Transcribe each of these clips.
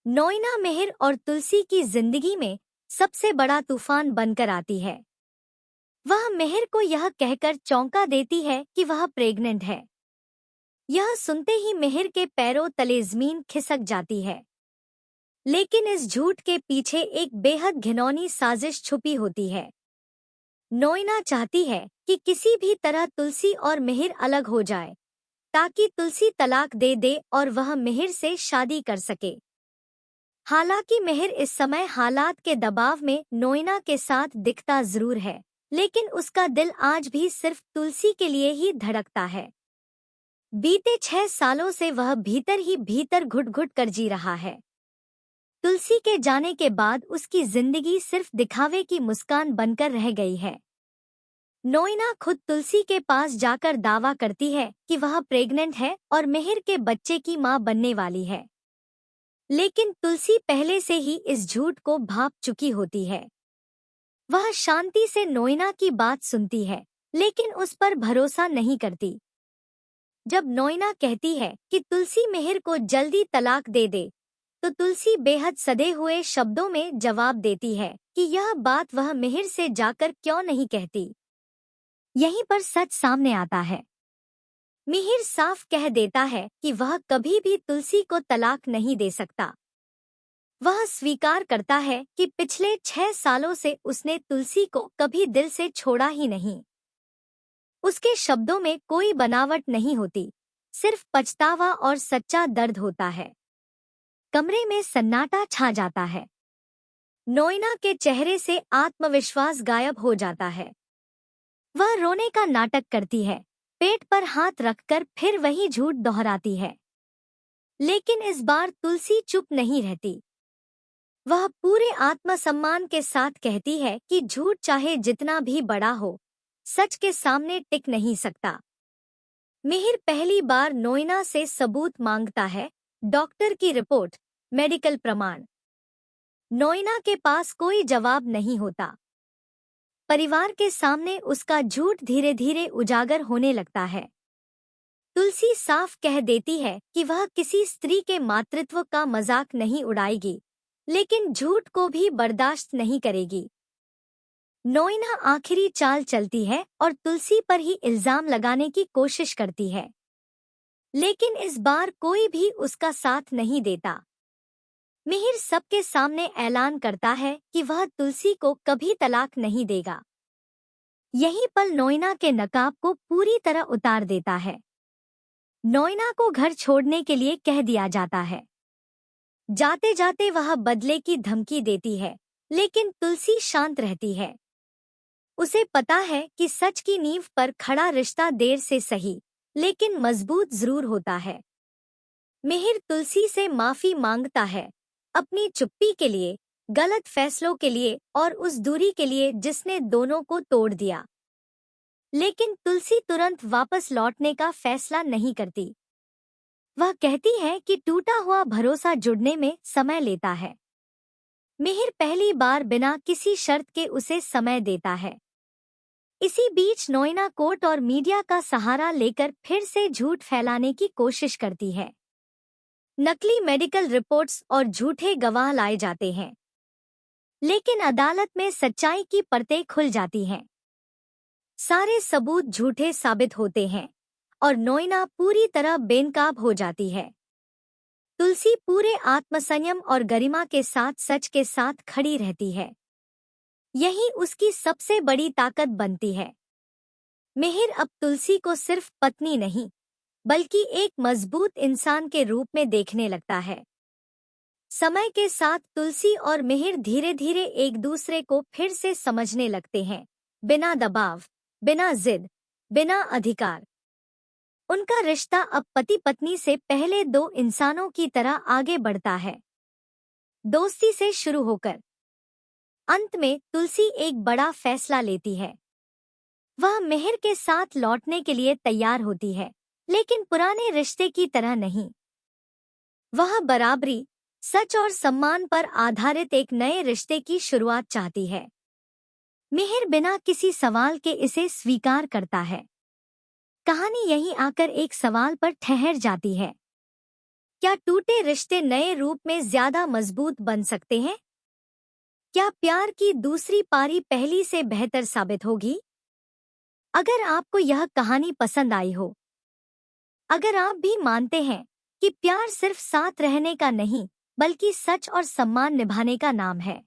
नोइना मिहिर और तुलसी की जिंदगी में सबसे बड़ा तूफान बनकर आती है। वह मिहिर को यह कहकर चौंका देती है कि वह प्रेग्नेंट है। यह सुनते ही मिहिर के पैरों तले जमीन खिसक जाती है। लेकिन इस झूठ के पीछे एक बेहद घिनौनी साजिश छुपी होती है। नोइना चाहती है कि किसी भी तरह तुलसी और मिहिर अलग हो जाए, ताकि तुलसी तलाक दे दे और वह मिहिर से शादी कर सके। हालांकि मिहिर इस समय हालात के दबाव में नोइना के साथ दिखता जरूर है, लेकिन उसका दिल आज भी सिर्फ तुलसी के लिए ही धड़कता है। बीते 6 सालों से वह भीतर ही भीतर घुट घुट कर जी रहा है। तुलसी के जाने के बाद उसकी जिंदगी सिर्फ दिखावे की मुस्कान बनकर रह गई है। नोइना खुद तुलसी के पास जाकर दावा करती है कि वह प्रेग्नेंट है और मिहिर के बच्चे की मां बनने वाली है। लेकिन तुलसी पहले से ही इस झूठ को भांप चुकी होती है। वह शांति से नोइना की बात सुनती है, लेकिन उस पर भरोसा नहीं करती। जब नोइना कहती है कि तुलसी मिहिर को जल्दी तलाक दे दे, तो तुलसी बेहद सधे हुए शब्दों में जवाब देती है कि यह बात वह मिहिर से जाकर क्यों नहीं कहती। यहीं पर सच सामने आता है। मिहिर साफ कह देता है कि वह कभी भी तुलसी को तलाक नहीं दे सकता। वह स्वीकार करता है कि पिछले 6 सालों से उसने तुलसी को कभी दिल से छोड़ा ही नहीं। उसके शब्दों में कोई बनावट नहीं होती, सिर्फ पछतावा और सच्चा दर्द होता है। कमरे में सन्नाटा छा जाता है। नोइना के चेहरे से आत्मविश्वास गायब हो जाता है। वह रोने का नाटक करती है, पेट पर हाथ रखकर फिर वही झूठ दोहराती है। लेकिन इस बार तुलसी चुप नहीं रहती। वह पूरे आत्मसम्मान के साथ कहती है कि झूठ चाहे जितना भी बड़ा हो, सच के सामने टिक नहीं सकता। मिहिर पहली बार नोइना से सबूत मांगता है, डॉक्टर की रिपोर्ट, मेडिकल प्रमाण। नोइना के पास कोई जवाब नहीं होता। परिवार के सामने उसका झूठ धीरे धीरे उजागर होने लगता है। तुलसी साफ कह देती है कि वह किसी स्त्री के मातृत्व का मजाक नहीं उड़ाएगी, लेकिन झूठ को भी बर्दाश्त नहीं करेगी। नोइना आखिरी चाल चलती है और तुलसी पर ही इल्जाम लगाने की कोशिश करती है। लेकिन इस बार कोई भी उसका साथ नहीं देता। मिहिर सबके सामने ऐलान करता है कि वह तुलसी को कभी तलाक नहीं देगा। यही पल नोइना के नकाब को पूरी तरह उतार देता है। नोइना को घर छोड़ने के लिए कह दिया जाता है। जाते जाते वह बदले की धमकी देती है, लेकिन तुलसी शांत रहती है। उसे पता है कि सच की नींव पर खड़ा रिश्ता देर से सही, लेकिन मजबूत जरूर होता है। मिहिर तुलसी से माफी मांगता है, अपनी चुप्पी के लिए, गलत फैसलों के लिए और उस दूरी के लिए जिसने दोनों को तोड़ दिया। लेकिन तुलसी तुरंत वापस लौटने का फैसला नहीं करती। वह कहती है कि टूटा हुआ भरोसा जुड़ने में समय लेता है। मिहिर पहली बार बिना किसी शर्त के उसे समय देता है। इसी बीच नोइना कोर्ट और मीडिया का सहारा लेकर फिर से झूठ फैलाने की कोशिश करती है। नकली मेडिकल रिपोर्ट्स और झूठे गवाह लाए जाते हैं, लेकिन अदालत में सच्चाई की परतें खुल जाती हैं। सारे सबूत झूठे साबित होते हैं और नोइना पूरी तरह बेनकाब हो जाती है। तुलसी पूरे आत्मसंयम और गरिमा के साथ सच के साथ खड़ी रहती है। यही उसकी सबसे बड़ी ताकत बनती है। मिहिर अब तुलसी को सिर्फ पत्नी नहीं, बल्कि एक मजबूत इंसान के रूप में देखने लगता है। समय के साथ तुलसी और मिहिर धीरे धीरे एक दूसरे को फिर से समझने लगते हैं, बिना दबाव, बिना जिद, बिना अधिकार। उनका रिश्ता अब पति पत्नी से पहले 2 इंसानों की तरह आगे बढ़ता है, दोस्ती से शुरू होकर। अंत में तुलसी एक बड़ा फैसला लेती है। वह मिहिर के साथ लौटने के लिए तैयार होती है, लेकिन पुराने रिश्ते की तरह नहीं। वह बराबरी, सच और सम्मान पर आधारित एक नए रिश्ते की शुरुआत चाहती है। मिहिर बिना किसी सवाल के इसे स्वीकार करता है। कहानी यहीं आकर एक सवाल पर ठहर जाती है। क्या टूटे रिश्ते नए रूप में ज्यादा मजबूत बन सकते हैं? क्या प्यार की दूसरी पारी पहली से बेहतर साबित होगी? अगर आपको यह कहानी पसंद आई हो, अगर आप भी मानते हैं कि प्यार सिर्फ साथ रहने का नहीं, बल्कि सच और सम्मान निभाने का नाम है,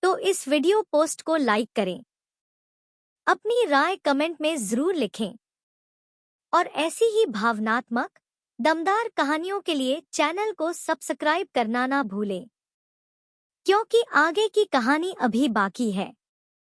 तो इस वीडियो पोस्ट को लाइक करें, अपनी राय कमेंट में जरूर लिखें और ऐसी ही भावनात्मक, दमदार कहानियों के लिए चैनल को सब्सक्राइब करना ना भूलें, क्योंकि आगे की कहानी अभी बाकी है।